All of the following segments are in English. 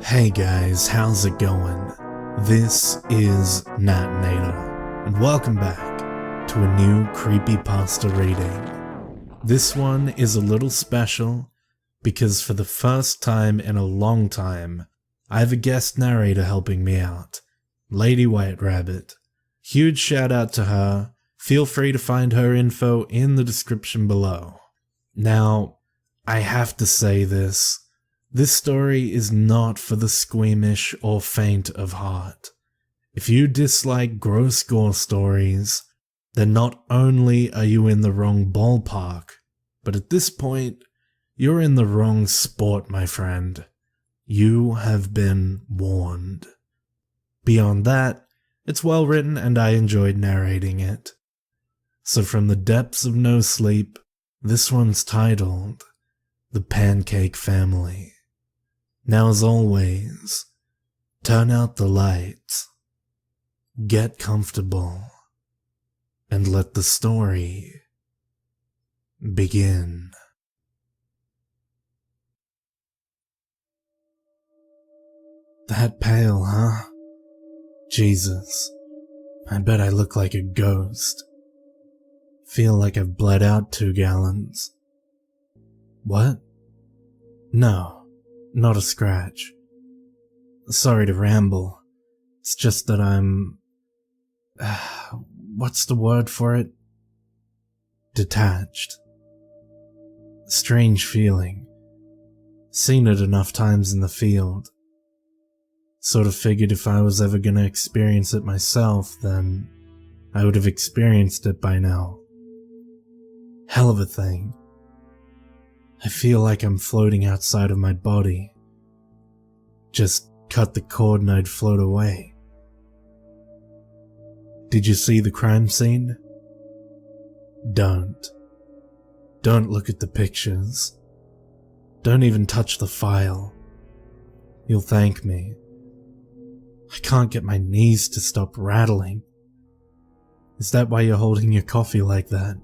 Hey guys, how's it going? This is Natinator, and welcome back to a new Creepypasta reading. This one is a little special because for the first time in a long time, I have a guest narrator helping me out, Lady White Rabbit. Huge shout out to her. Feel free to find her info in the description below. Now, I have to say this. This story is not for the squeamish or faint of heart. If you dislike gross gore stories, then not only are you in the wrong ballpark, but at this point, you're in the wrong sport, my friend. You have been warned. Beyond that, it's well written and I enjoyed narrating it. So from the depths of no sleep, this one's titled The Pancake Family. Now as always, turn out the lights, get comfortable, and let the story begin. That pale, huh? Jesus, I bet I look like a ghost. Feel like I've bled out 2 gallons. What? No. Not a scratch. Sorry to ramble. It's just that I'm... what's the word for it? Detached. Strange feeling. Seen it enough times in the field. Sort of figured if I was ever gonna experience it myself, then I would have experienced it by now. Hell of a thing. I feel like I'm floating outside of my body. Just cut the cord and I'd float away. Did you see the crime scene? Don't. Don't look at the pictures. Don't even touch the file. You'll thank me. I can't get my knees to stop rattling. Is that why you're holding your coffee like that?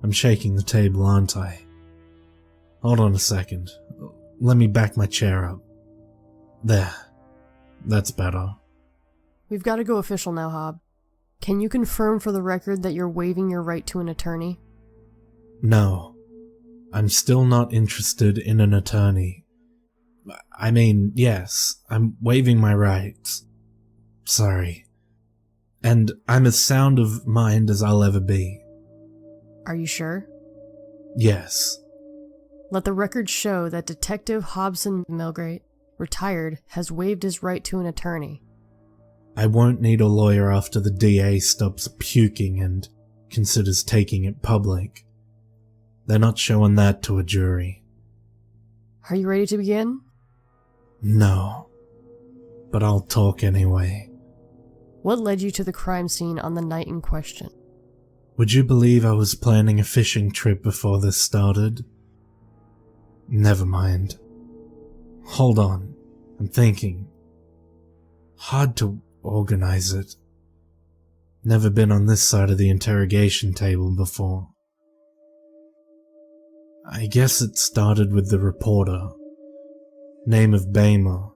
I'm shaking the table, aren't I? Hold on a second. Let me back my chair up. There. That's better. We've got to go official now, Hob. Can you confirm for the record that you're waiving your right to an attorney? No. I'm still not interested in an attorney. I mean, yes, I'm waiving my rights. Sorry. And I'm as sound of mind as I'll ever be. Are you sure? Yes. Let the record show that Detective Hobson Milgrate, retired, has waived his right to an attorney. I won't need a lawyer after the DA stops puking and considers taking it public. They're not showing that to a jury. Are you ready to begin? No. But I'll talk anyway. What led you to the crime scene on the night in question? Would you believe I was planning a fishing trip before this started? Never mind. Hold on. I'm thinking. Hard to organize it. Never been on this side of the interrogation table before. I guess it started with the reporter. Name of Bamer.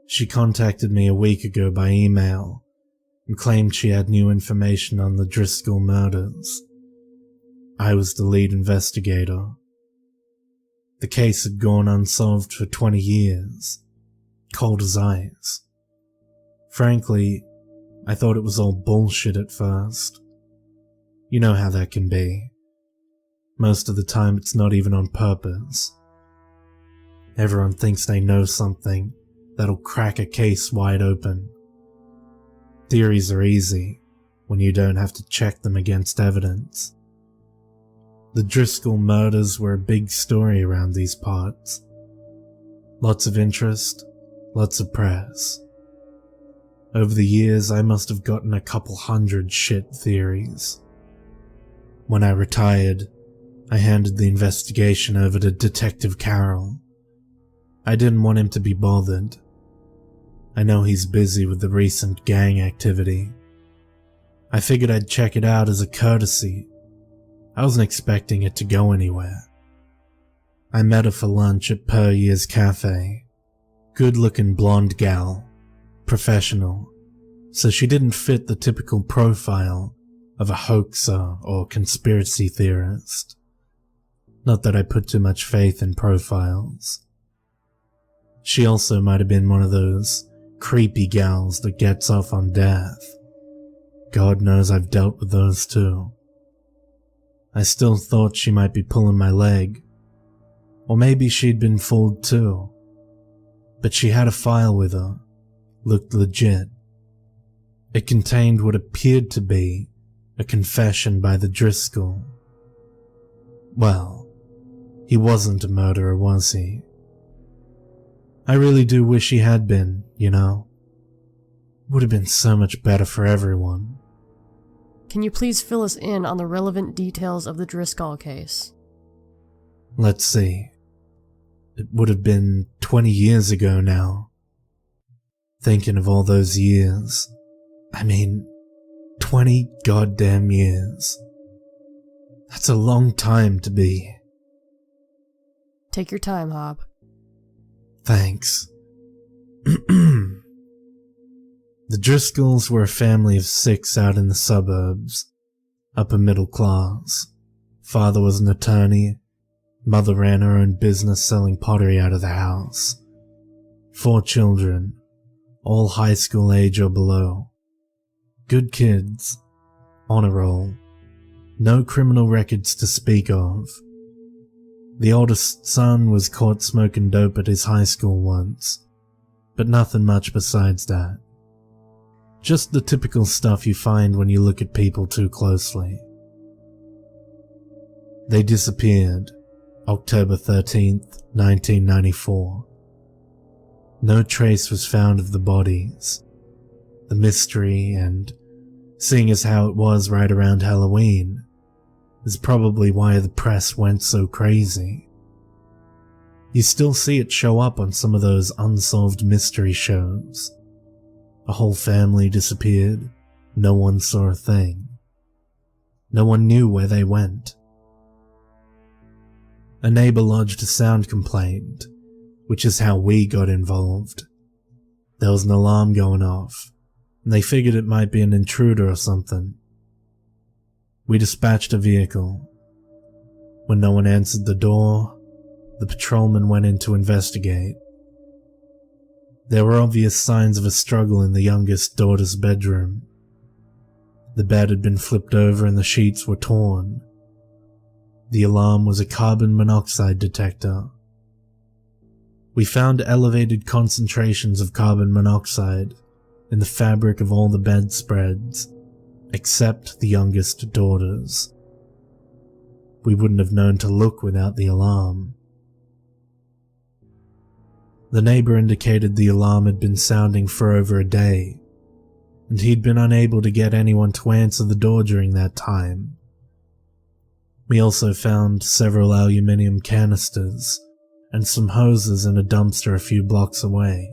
She contacted me a week ago by email and claimed she had new information on the Driscoll Murders. I was the lead investigator. The case had gone unsolved for 20 years, cold as ice. Frankly, I thought it was all bullshit at first. You know how that can be. Most of the time it's not even on purpose. Everyone thinks they know something that'll crack a case wide open. Theories are easy when you don't have to check them against evidence. The Driscoll murders were a big story around these parts. Lots of interest, lots of press. Over the years, I must have gotten a couple hundred shit theories. When I retired, I handed the investigation over to Detective Carroll. I didn't want him to be bothered. I know he's busy with the recent gang activity. I figured I'd check it out as a courtesy. I wasn't expecting it to go anywhere. I met her for lunch at Per Year's Cafe. good-looking blonde gal, professional, so she didn't fit the typical profile of a hoaxer or conspiracy theorist. Not that I put too much faith in profiles. She also might have been one of those creepy gals that gets off on death. God knows I've dealt with those too. I still thought she might be pulling my leg, or maybe she'd been fooled too. But she had a file with her, looked legit. It contained what appeared to be a confession by the Driscoll. Well, he wasn't a murderer, was he? I really do wish he had been, you know. Would have been so much better for everyone. Can you please fill us in on the relevant details of the Driscoll case? Let's see. It would have been 20 years ago now. Thinking of all those years. I mean, 20 goddamn years. That's a long time to be. Take your time, Hob. Thanks. The Driscolls were a family of 6 out in the suburbs, upper middle class. Father was an attorney, mother ran her own business selling pottery out of the house. 4 children, all high school age or below. Good kids, honor roll, no criminal records to speak of. The oldest son was caught smoking dope at his high school once, but nothing much besides that. Just the typical stuff you find when you look at people too closely. They disappeared, October 13th, 1994. No trace was found of the bodies. The mystery, and seeing as how it was right around Halloween, is probably why the press went so crazy. You still see it show up on some of those unsolved mystery shows. A whole family disappeared, no one saw a thing. No one knew where they went. A neighbor lodged a sound complaint, which is how we got involved. There was an alarm going off, and they figured it might be an intruder or something. We dispatched a vehicle. When no one answered the door, the patrolman went in to investigate. There were obvious signs of a struggle in the youngest daughter's bedroom. The bed had been flipped over and the sheets were torn. The alarm was a carbon monoxide detector. We found elevated concentrations of carbon monoxide in the fabric of all the bedspreads, except the youngest daughter's. We wouldn't have known to look without the alarm. The neighbor indicated the alarm had been sounding for over a day, and he'd been unable to get anyone to answer the door during that time. We also found several aluminium canisters and some hoses in a dumpster a few blocks away.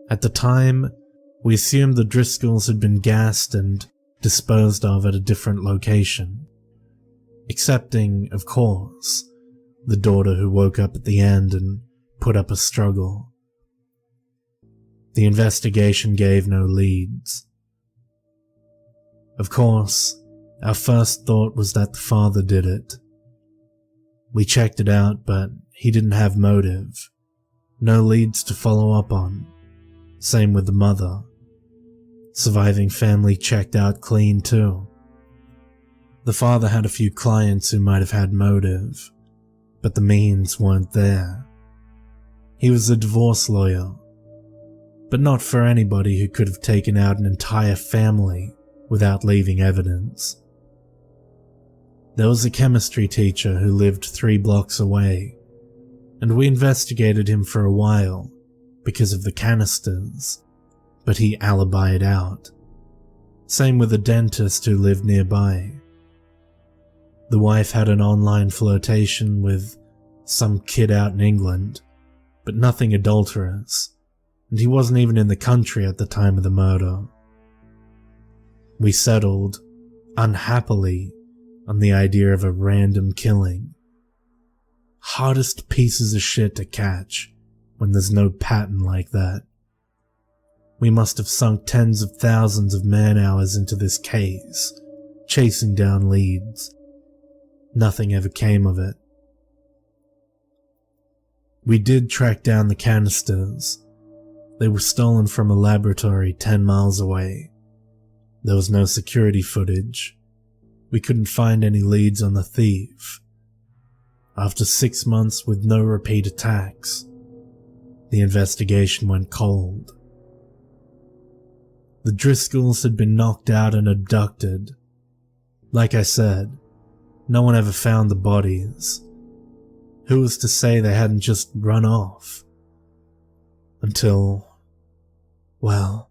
At the time, we assumed the Driscolls had been gassed and disposed of at a different location, excepting, of course, the daughter who woke up at the end and put up a struggle. The investigation gave no leads. Of course, our first thought was that the father did it. We checked it out, but he didn't have motive. No leads to follow up on. Same with the mother. Surviving family checked out clean too. The father had a few clients who might have had motive, but the means weren't there. He was a divorce lawyer, but not for anybody who could have taken out an entire family without leaving evidence. There was a chemistry teacher who lived 3 blocks away, and we investigated him for a while because of the canisters, but he alibied out. Same with a dentist who lived nearby. The wife had an online flirtation with some kid out in England, but nothing adulterous, and he wasn't even in the country at the time of the murder. We settled, unhappily, on the idea of a random killing. Hardest pieces of shit to catch, when there's no pattern like that. We must have sunk tens of thousands of man-hours into this case, chasing down leads. Nothing ever came of it. We did track down the canisters. They were stolen from a laboratory 10 miles away. There was no security footage. We couldn't find any leads on the thief. After 6 months with no repeat attacks, the investigation went cold. The Driscolls had been knocked out and abducted. Like I said, no one ever found the bodies. Who was to say they hadn't just run off? Until, well,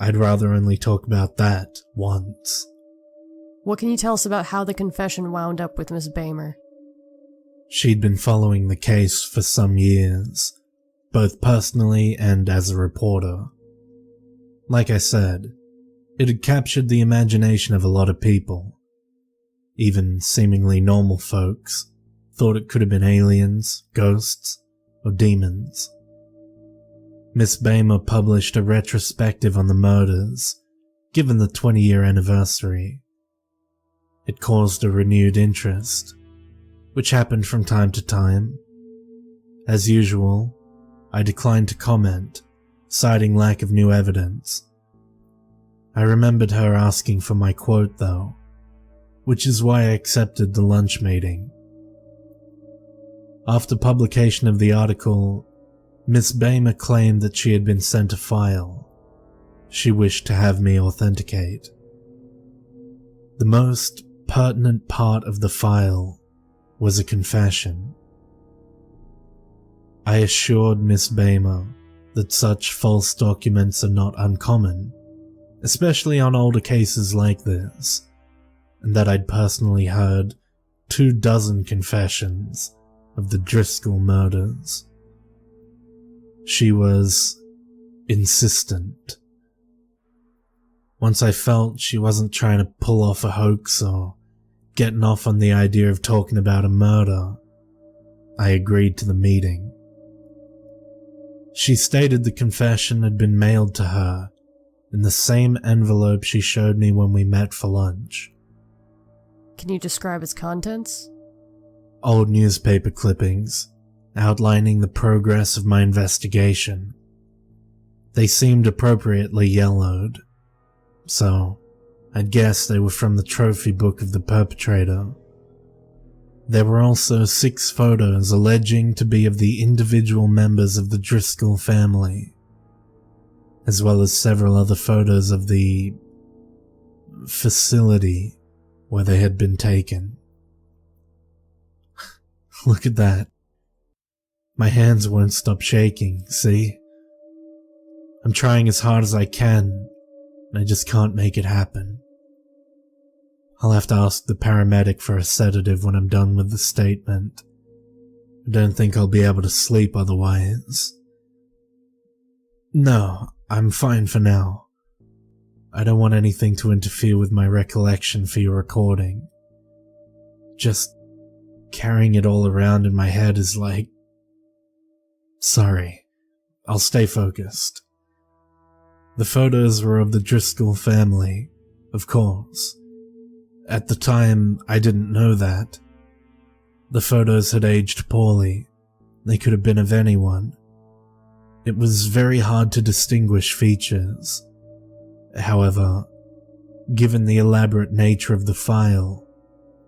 I'd rather only talk about that once. What can you tell us about how the confession wound up with Miss Bamer? She'd been following the case for some years, both personally and as a reporter. Like I said, it had captured the imagination of a lot of people. Even seemingly normal folks thought it could have been aliens, ghosts, or demons. Miss Bamer published a retrospective on the murders, given the 20-year anniversary. It caused a renewed interest, which happened from time to time. As usual, I declined to comment, citing lack of new evidence. I remembered her asking for my quote though, which is why I accepted the lunch meeting. After publication of the article, Miss Bamer claimed that she had been sent a file. She wished to have me authenticate. The most pertinent part of the file was a confession. I assured Miss Bamer that such false documents are not uncommon, especially on older cases like this, and that I'd personally heard 24 confessions of the Driscoll murders. She was insistent. Once I felt she wasn't trying to pull off a hoax or getting off on the idea of talking about a murder, I agreed to the meeting. She stated the confession had been mailed to her in the same envelope she showed me when we met for lunch. Can you describe its contents? Old newspaper clippings outlining the progress of my investigation. They seemed appropriately yellowed, so I'd guess they were from the trophy book of the perpetrator. There were also 6 photos alleging to be of the individual members of the Driscoll family, as well as several other photos of the facility where they had been taken. Look at that. My hands won't stop shaking, see? I'm trying as hard as I can, and I just can't make it happen. I'll have to ask the paramedic for a sedative when I'm done with the statement. I don't think I'll be able to sleep otherwise. No, I'm fine for now. I don't want anything to interfere with my recollection for your recording. Just carrying it all around in my head is like... Sorry, I'll stay focused. The photos were of the Driscoll family, of course. At the time, I didn't know that. The photos had aged poorly. They could have been of anyone. It was very hard to distinguish features. However, given the elaborate nature of the file,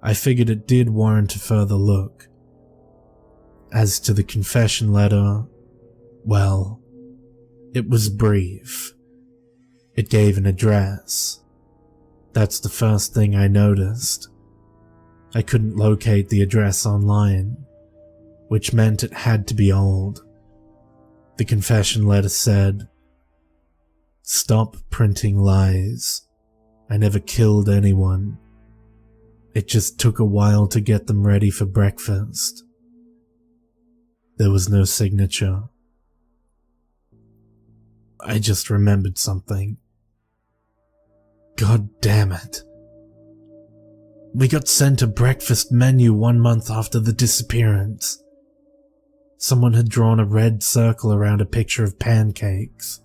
I figured it did warrant a further look. As to the confession letter, well, it was brief. It gave an address. That's the first thing I noticed. I couldn't locate the address online, which meant it had to be old. The confession letter said, "Stop printing lies. I never killed anyone. It just took a while to get them ready for breakfast." There was no signature. I just remembered something. God damn it. We got sent a breakfast menu 1 month after the disappearance. Someone had drawn a red circle around a picture of pancakes.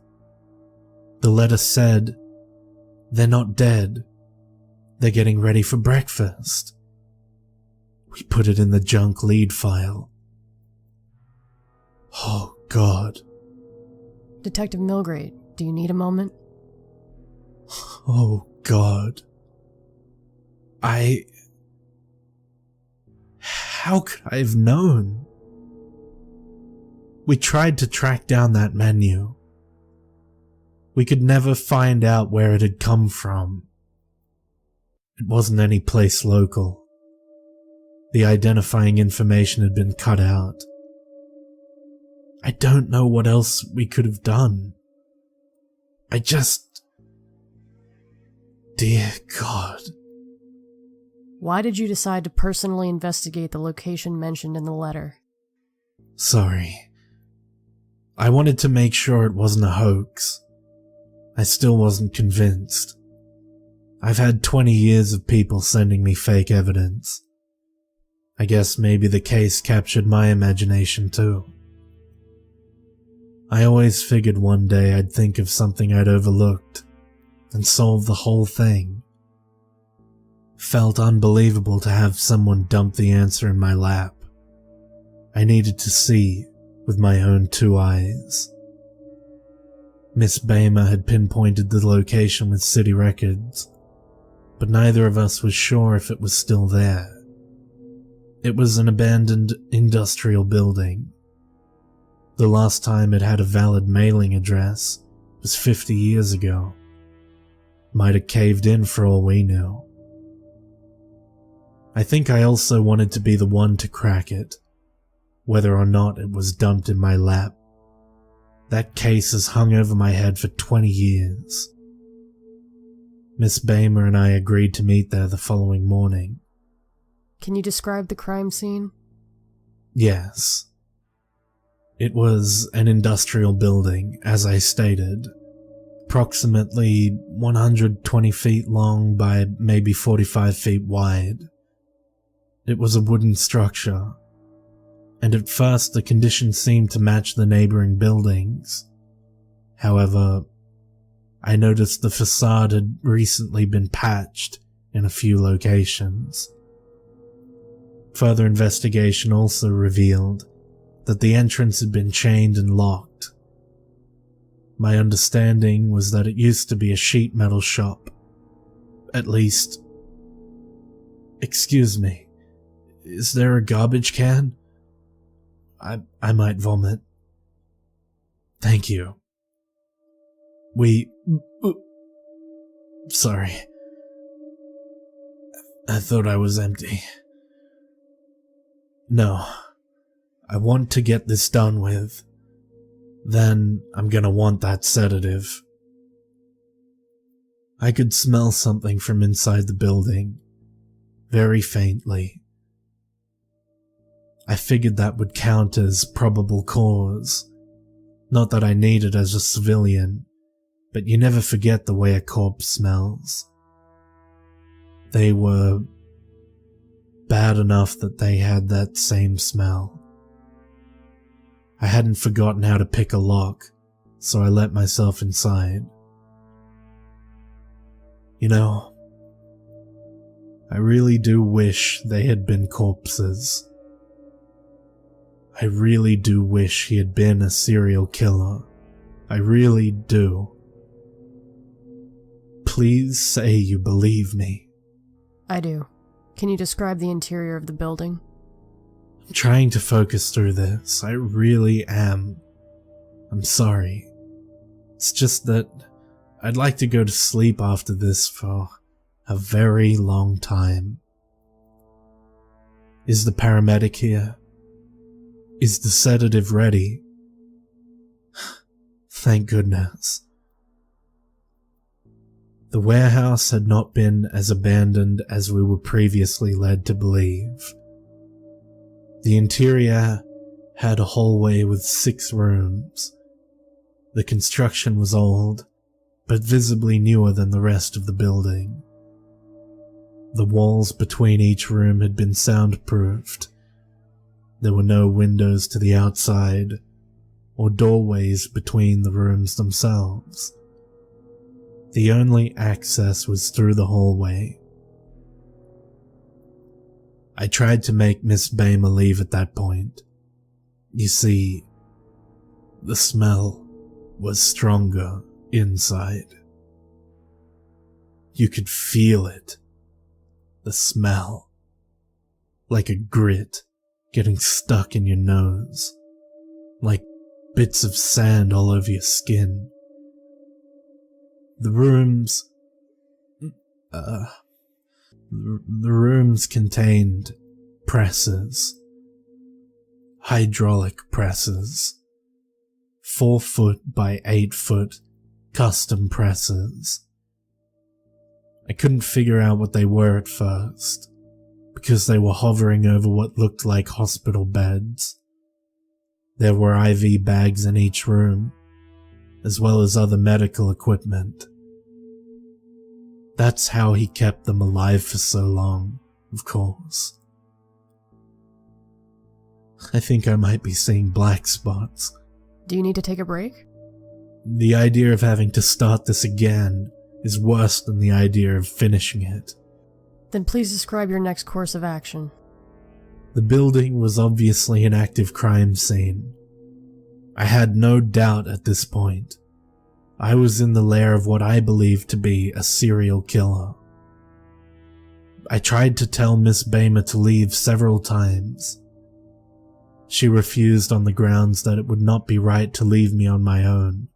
The letter said, "They're not dead. They're getting ready for breakfast." We put it in the junk lead file. Oh, God. Detective Milgrate, do you need a moment? Oh, God. How could I have known? We tried to track down that menu. We could never find out where it had come from. It wasn't any place local. The identifying information had been cut out. I don't know what else we could have done. Dear God. Why did you decide to personally investigate the location mentioned in the letter? Sorry. I wanted to make sure it wasn't a hoax. I still wasn't convinced. I've had 20 years of people sending me fake evidence. I guess maybe the case captured my imagination too. I always figured one day I'd think of something I'd overlooked and solve the whole thing. Felt unbelievable to have someone dump the answer in my lap. I needed to see with my own 2 eyes. Miss Bamer had pinpointed the location with city records, but neither of us was sure if it was still there. It was an abandoned industrial building. The last time it had a valid mailing address was 50 years ago. Might have caved in for all we knew. I think I also wanted to be the one to crack it, whether or not it was dumped in my lap. That case has hung over my head for 20 years. Miss Bamer and I agreed to meet there the following morning. Can you describe the crime scene? Yes. It was an industrial building, as I stated, approximately 120 feet long by maybe 45 feet wide. It was a wooden structure, and at first the conditions seemed to match the neighboring buildings. However, I noticed the facade had recently been patched in a few locations. Further investigation also revealed that the entrance had been chained and locked. My understanding was that it used to be a sheet metal shop. At least... Excuse me, is there a garbage can? I might vomit. Thank you. Sorry. I thought I was empty. No. I want to get this done with. Then I'm gonna want that sedative. I could smell something from inside the building, very faintly. I figured that would count as probable cause. Not that I need it as a civilian, but you never forget the way a corpse smells. They were bad enough that they had that same smell. I hadn't forgotten how to pick a lock, so I let myself inside. You know, I really do wish they had been corpses. I really do wish he had been a serial killer. I really do. Please say you believe me. I do. Can you describe the interior of the building? I'm trying to focus through this. I really am. I'm sorry. It's just that I'd like to go to sleep after this for a very long time. Is the paramedic here? Is the sedative ready? Thank goodness. The warehouse had not been as abandoned as we were previously led to believe. The interior had a hallway with 6 rooms. The construction was old, but visibly newer than the rest of the building. The walls between each room had been soundproofed. There were no windows to the outside or doorways between the rooms themselves. The only access was through the hallway. I tried to make Miss Bamer leave at that point. You see, the smell was stronger inside. You could feel it. The smell. Like a grit getting stuck in your nose. Like bits of sand all over your skin. The rooms contained presses. Hydraulic presses. 4-foot by 8-foot custom presses. I couldn't figure out what they were at first, because they were hovering over what looked like hospital beds. There were IV bags in each room, as well as other medical equipment. That's how he kept them alive for so long, of course. I think I might be seeing black spots. Do you need to take a break? The idea of having to start this again is worse than the idea of finishing it. Then please describe your next course of action. The building was obviously an active crime scene. I had no doubt at this point. I was in the lair of what I believed to be a serial killer. I tried to tell Miss Bamer to leave several times. She refused on the grounds that it would not be right to leave me on my own.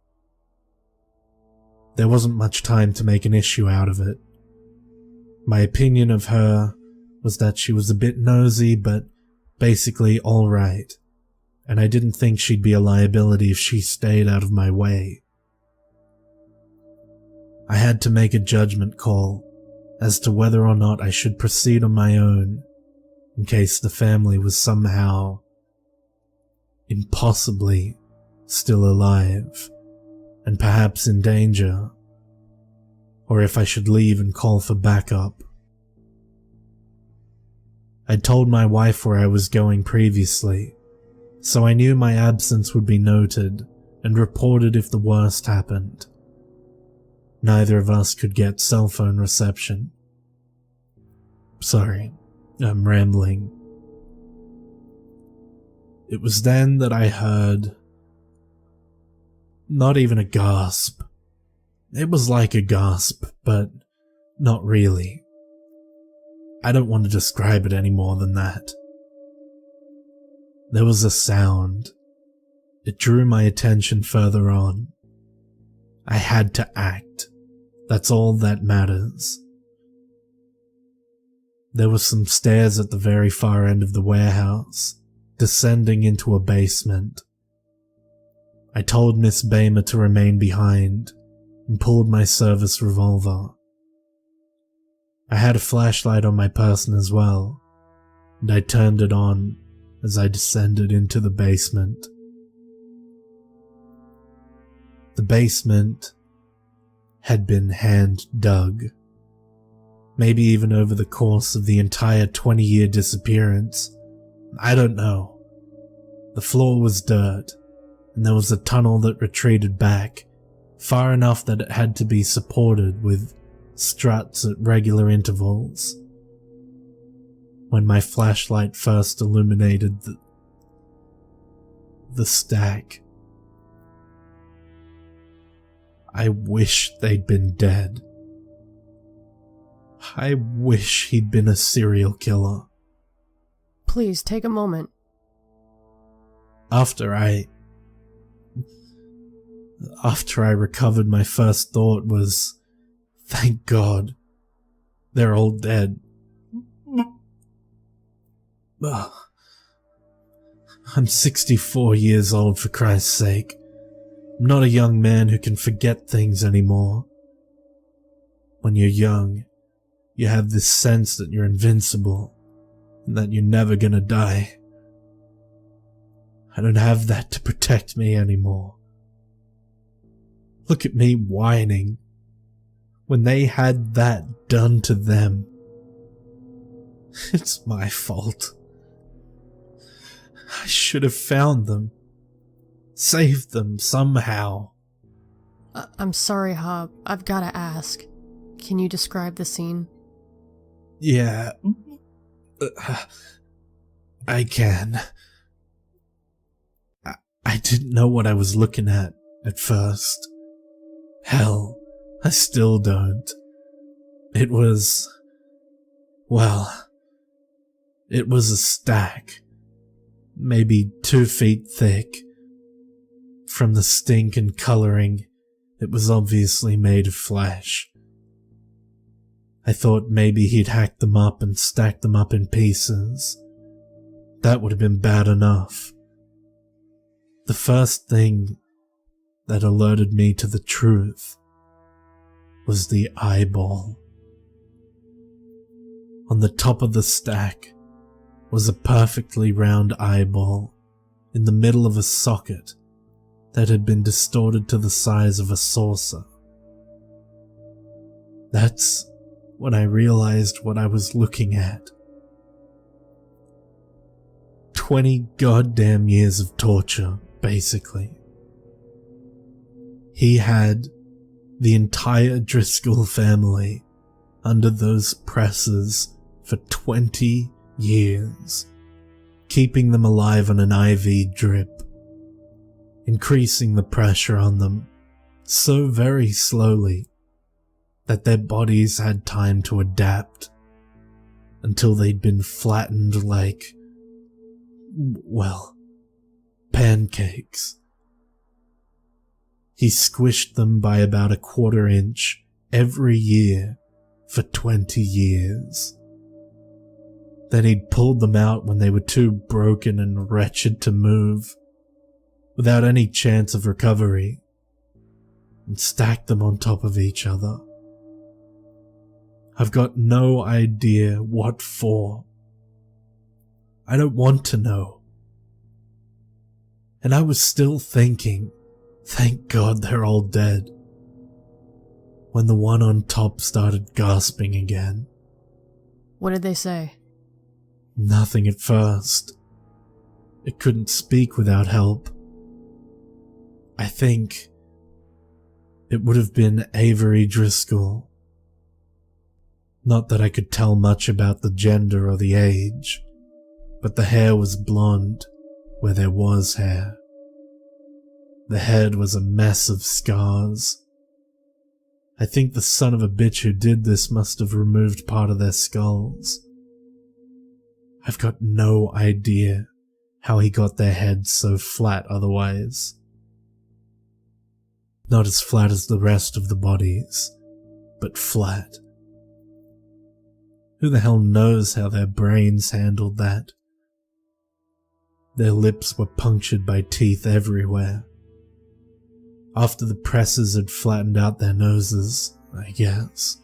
There wasn't much time to make an issue out of it. My opinion of her was that she was a bit nosy, but basically alright, and I didn't think she'd be a liability if she stayed out of my way. I had to make a judgment call as to whether or not I should proceed on my own in case the family was somehow, impossibly, still alive and perhaps in danger, or if I should leave and call for backup. I'd told my wife where I was going previously, so I knew my absence would be noted and reported if the worst happened. Neither of us could get cell phone reception. Sorry, I'm rambling. It was then that I heard not even a gasp. It was like a gasp, but not really. I don't want to describe it any more than that. There was a sound. It drew my attention further on. I had to act. That's all that matters. There were some stairs at the very far end of the warehouse, descending into a basement. I told Miss Bamer to remain behind and pulled my service revolver. I had a flashlight on my person as well, and I turned it on as I descended into the basement. The basement had been hand-dug, maybe even over the course of the entire 20-year disappearance. I don't know. The floor was dirt, and there was a tunnel that retreated back, far enough that it had to be supported with struts at regular intervals. When my flashlight first illuminated the stack, I wish they'd been dead. I wish he'd been a serial killer. Please take a moment. After I recovered, my first thought was, thank God, they're all dead. I'm 64 years old, for Christ's sake. I'm not a young man who can forget things anymore. When you're young, you have this sense that you're invincible, and that you're never gonna die. I don't have that to protect me anymore. Look at me whining when they had that done to them. It's my fault. I should have found them. Saved them somehow. I'm sorry, Hob. I've gotta ask. Can you describe the scene? Yeah. I can. I didn't know what I was looking at first. Hell, I still don't. It was... well... it was a stack. Maybe 2 feet thick. From the stink and coloring, it was obviously made of flesh. I thought maybe he'd hacked them up and stacked them up in pieces. That would have been bad enough. The first thing that alerted me to the truth was the eyeball. On the top of the stack was a perfectly round eyeball in the middle of a socket that had been distorted to the size of a saucer. That's when I realized what I was looking at. 20 goddamn years of torture, basically. He had the entire Driscoll family under those presses for 20 years, keeping them alive on an IV drip, increasing the pressure on them so very slowly that their bodies had time to adapt until they'd been flattened like, well, pancakes. He squished them by about a 1/4 inch every year for 20 years. Then he'd pulled them out when they were too broken and wretched to move, without any chance of recovery, and stacked them on top of each other. I've got no idea what for. I don't want to know. And I was still thinking, thank God they're all dead, when the one on top started gasping again. What did they say? Nothing at first. It couldn't speak without help. I think it would have been Avery Driscoll. Not that I could tell much about the gender or the age, but the hair was blonde where there was hair. The head was a mess of scars. I think the son of a bitch who did this must have removed part of their skulls. I've got no idea how he got their heads so flat otherwise. Not as flat as the rest of the bodies, but flat. Who the hell knows how their brains handled that? Their lips were punctured by teeth everywhere. After the presses had flattened out their noses, I guess.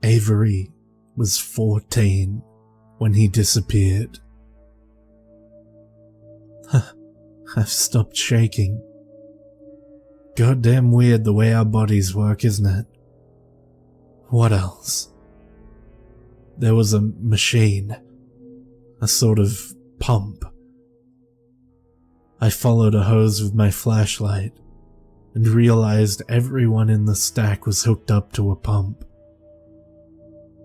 Avery was 14 when he disappeared. I've stopped shaking. Goddamn weird the way our bodies work, isn't it? What else? There was a machine, a sort of pump. I followed a hose with my flashlight and realized everyone in the stack was hooked up to a pump.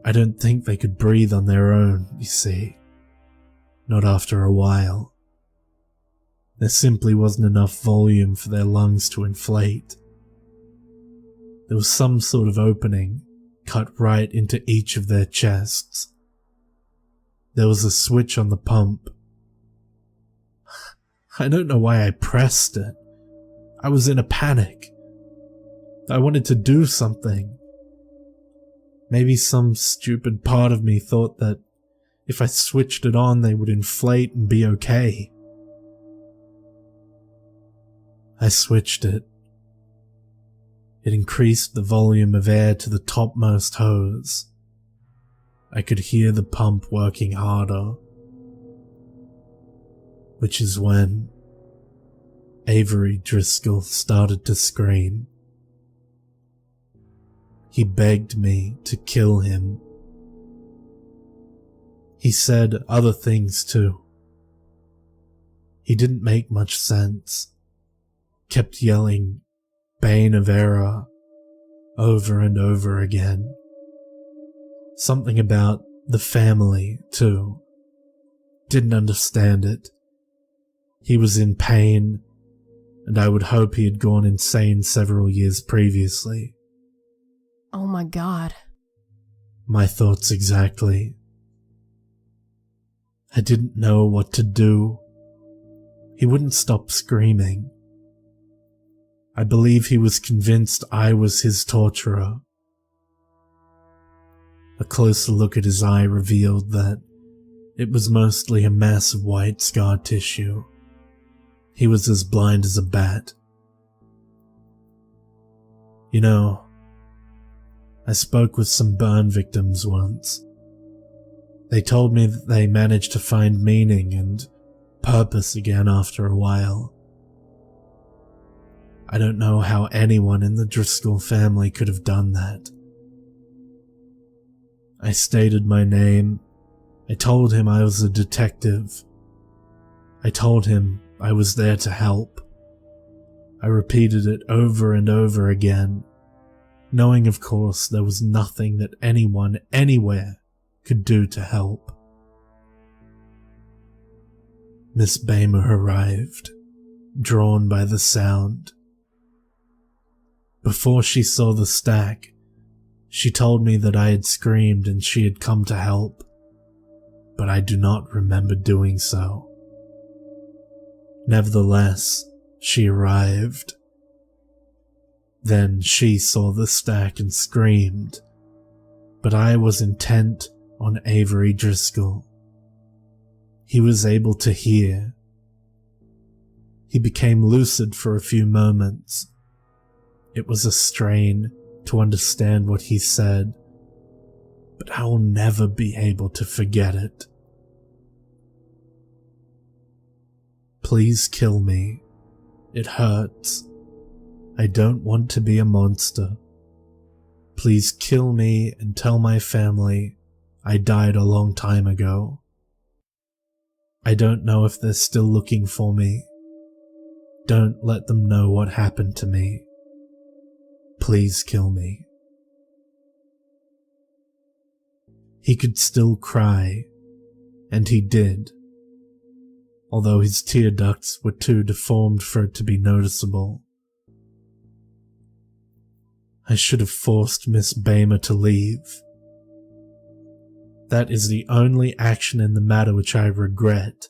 I don't think they could breathe on their own, you see. Not after a while. There simply wasn't enough volume for their lungs to inflate. There was some sort of opening cut right into each of their chests. There was a switch on the pump. I don't know why I pressed it. I was in a panic. I wanted to do something. Maybe some stupid part of me thought that if I switched it on, they would inflate and be okay. I switched it. It increased the volume of air to the topmost hose. I could hear the pump working harder. Which is when Avery Driscoll started to scream. He begged me to kill him. He said other things too, He didn't make much sense. Kept yelling, "Bane of Error," over and over again. Something about the family, too. Didn't understand it. He was in pain, and I would hope he had gone insane several years previously. Oh my God. My thoughts exactly. I didn't know what to do. He wouldn't stop screaming. I believe he was convinced I was his torturer. A closer look at his eye revealed that it was mostly a mass of white scar tissue. He was as blind as a bat. You know, I spoke with some burn victims once. They told me that they managed to find meaning and purpose again after a while. I don't know how anyone in the Driscoll family could have done that. I stated my name. I told him I was a detective. I told him I was there to help. I repeated it over and over again, knowing of course there was nothing that anyone anywhere could do to help. Miss Bamer arrived, drawn by the sound. Before she saw the stack, she told me that I had screamed and she had come to help, but I do not remember doing so. Nevertheless, she arrived. Then she saw the stack and screamed, but I was intent on Avery Driscoll. He was able to hear. He became lucid for a few moments. It was a strain to understand what he said, but I will never be able to forget it. Please kill me. It hurts. I don't want to be a monster. Please kill me and tell my family I died a long time ago. I don't know if they're still looking for me. Don't let them know what happened to me. Please kill me. He could still cry, and he did, although his tear ducts were too deformed for it to be noticeable. I should have forced Miss Bamer to leave. That is the only action in the matter which I regret,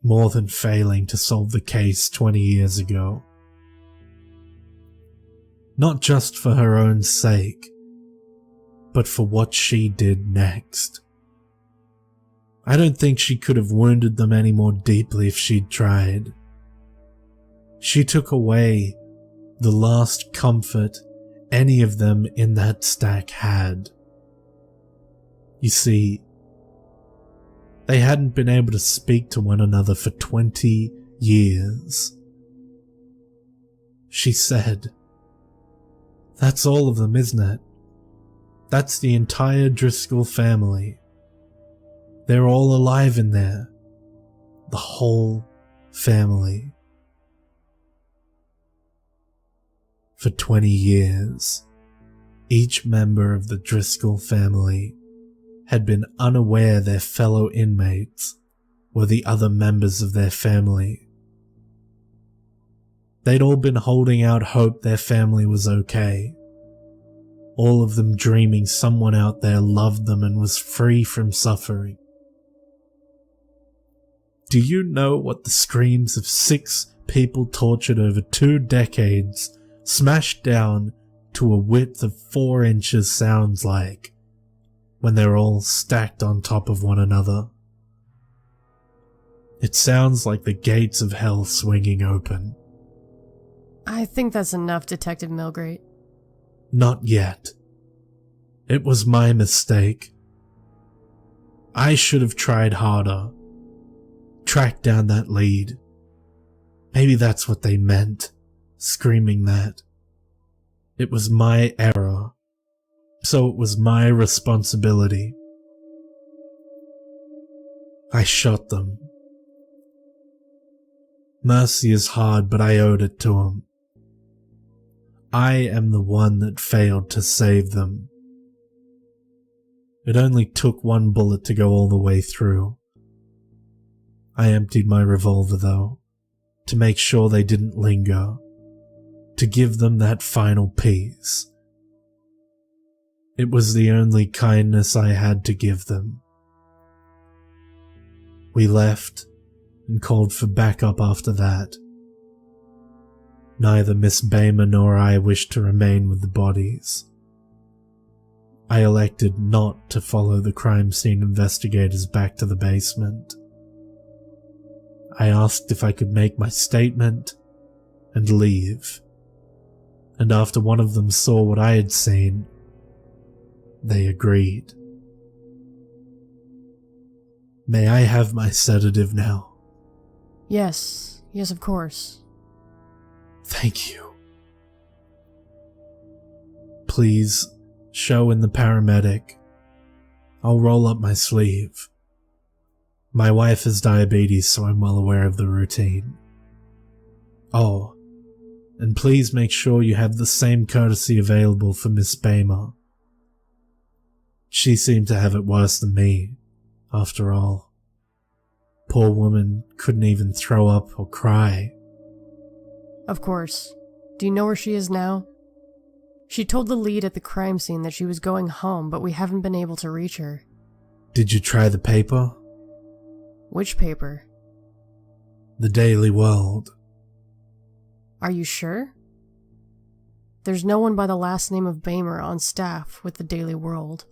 more than failing to solve the case 20 years ago. Not just for her own sake, but for what she did next. I don't think she could have wounded them any more deeply if she'd tried. She took away the last comfort any of them in that stack had. You see, they hadn't been able to speak to one another for 20 years. She said, "That's all of them, isn't it? That's the entire Driscoll family. They're all alive in there. The whole family." For 20 years, each member of the Driscoll family had been unaware their fellow inmates were the other members of their family. They'd all been holding out hope their family was okay. All of them dreaming someone out there loved them and was free from suffering. Do you know what the screams of 6 people tortured over 2 decades, smashed down to a width of 4 inches sounds like when they're all stacked on top of one another? It sounds like the gates of hell swinging open. I think that's enough, Detective Milgrate. Not yet. It was my mistake. I should have tried harder. Tracked down that lead. Maybe that's what they meant, screaming that. It was my error, so it was my responsibility. I shot them. Mercy is hard, but I owed it to him. I am the one that failed to save them. It only took one bullet to go all the way through. I emptied my revolver, though, to make sure they didn't linger, to give them that final piece. It was the only kindness I had to give them. We left and called for backup after that. Neither Miss Bamer nor I wished to remain with the bodies. I elected not to follow the crime scene investigators back to the basement. I asked if I could make my statement and leave, and after one of them saw what I had seen, they agreed. May I have my sedative now? Yes, of course. Thank you. Please, show in the paramedic. I'll roll up my sleeve. My wife has diabetes, so I'm well aware of the routine. Oh, and please make sure you have the same courtesy available for Miss Bamer. She seemed to have it worse than me, after all. Poor woman couldn't even throw up or cry. Of course. Do you know where she is now? She told the lead at the crime scene that she was going home, but we haven't been able to reach her. Did you try the paper? Which paper? The Daily World. Are you sure? There's no one by the last name of Bamer on staff with the Daily World.